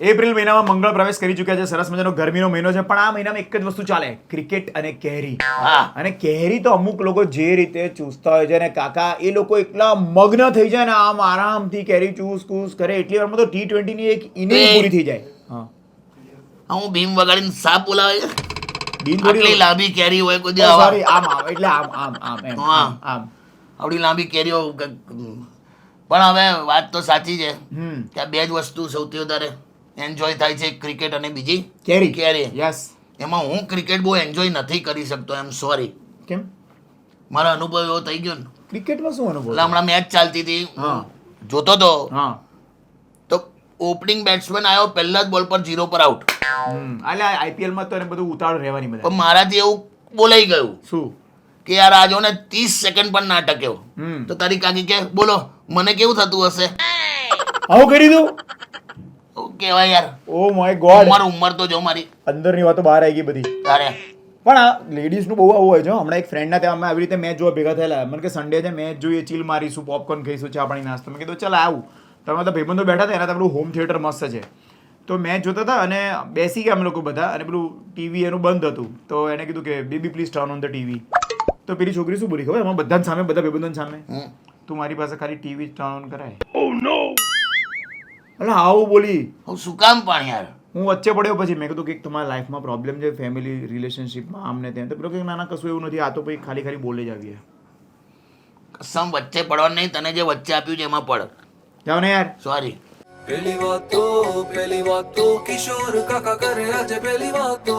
April મહિનામાં મંગળ પ્રવેશ કરી ચૂક્યા છે. સરસ મજાનો ગરમીનો મહિનો છે, પણ આ મહિનામાં એક જ વસ્તુ ચાલે, ક્રિકેટ અને કેરી. અને કેરી તો અમુક લોકો જે રીતે ચૂસતા હોય છે ને કાકા, એ લોકો એટલા મગ્ન થઈ જાય ને આમ આરામથી કેરી ચૂસ કૂસ કરે, એટલી વારમાં તો T20 ની એક ઇનિંગ પૂરી થઈ જાય. હું ભીમ વગાડીને સાપ બોલાવે છે. બીન થોડી આટલી લાંબી કેરી હોય કોઈ દી સોરી, આમ આમ એટલે આમ આમ આમ એમ હા. આમ. આવડી લાંબી કેરીઓ પણ હવે વાત તો સાચી છે કે આ બે જ વસ્તુ સૌથી વધારે એન્જોય થાય છે, ક્રિકેટ અને બીજી કેરી. યસ. એમાં હું ક્રિકેટ બહુ એન્જોય નથી કરી શકતો, એમ સોરી. કેમ? મારો અનુભવ એવો થઈ ગયો ને, ક્રિકેટમાં શું અનુભવ? એટલે હમણાં મેચ ચાલતી હતી, હા. જોતો તો હા. તો ઓપનિંગ બેટ્સમેન આવ્યો, પહેલા જ બોલ પર 0 પર આઉટ. એટલે IPL માં તો એને બધું ઉતાવળ રહેવાની બધા. પણ મારાથી એવું બોલાઈ ગયું શું કે યાર આ જો ને 30 સેકન્ડ પણ ના ટક્યો. તો તારી કાકી કે બોલો મને કેવું થતું હશે? આવું કરી દઉં? કેવાય યાર, ઓ માય ગોડ. ઉંમર તો જો મારી અંદરની વાતો બહાર આવી ગઈ બધી. તારે પણ આ લેડીઝનું બહુ આવું હોય છે. હમણાં એક ફ્રેન્ડના ત્યાં અમે આવી રીતે મેચ જોવા ભેગા થયેલા. મને કે સન્ડે છે, મેચ જોઈએ, ચીલ મારીશું, પોપકોર્ન ખાઈશું, ચા પાણી નાસ્તો. મેં કીધું ચાલ આવું. તમે તો ભાઈબંધો બેઠા હતા, એના તો પેલું હોમ થિયેટર મસ્ત છે. તો મેચ જોતા હતા અને બેસી ગયા અમે લોકો બધા, અને પેલું ટીવી એનું બંધ હતું. તો એને કીધું કે baby please turn on the TV. તો પેલી છોકરી શું બોલી ખબર? એમાં બધાની સામે, બધા ભાઈબંધોની સામે, તું મારી પાસે ખાલી ટીવી ટર્ન ઓન કરાય. ઓ નો. એટલે આવું બોલી. હું શું કામ પણ યાર? હું વચ્ચે પડ્યો. પછી મેં કીધું કે તમારા લાઈફમાં પ્રોબ્લેમ છે, ફેમિલી રિલેશનશિપમાં, આમ ને તેમ. તો પેલો કે ના ના કશું એવું નથી, આ તો પછી ખાલી ખાલી બોલે જ આવીએ. કસમ વચ્ચે પડવાનું નહીં, તને જે વચ્ચે આપ્યું છે એમાં પડ. જાઓ ને યાર. સોરી. પેલી વાતો કિશોર કાકા કરે આજે પેલી વાતો.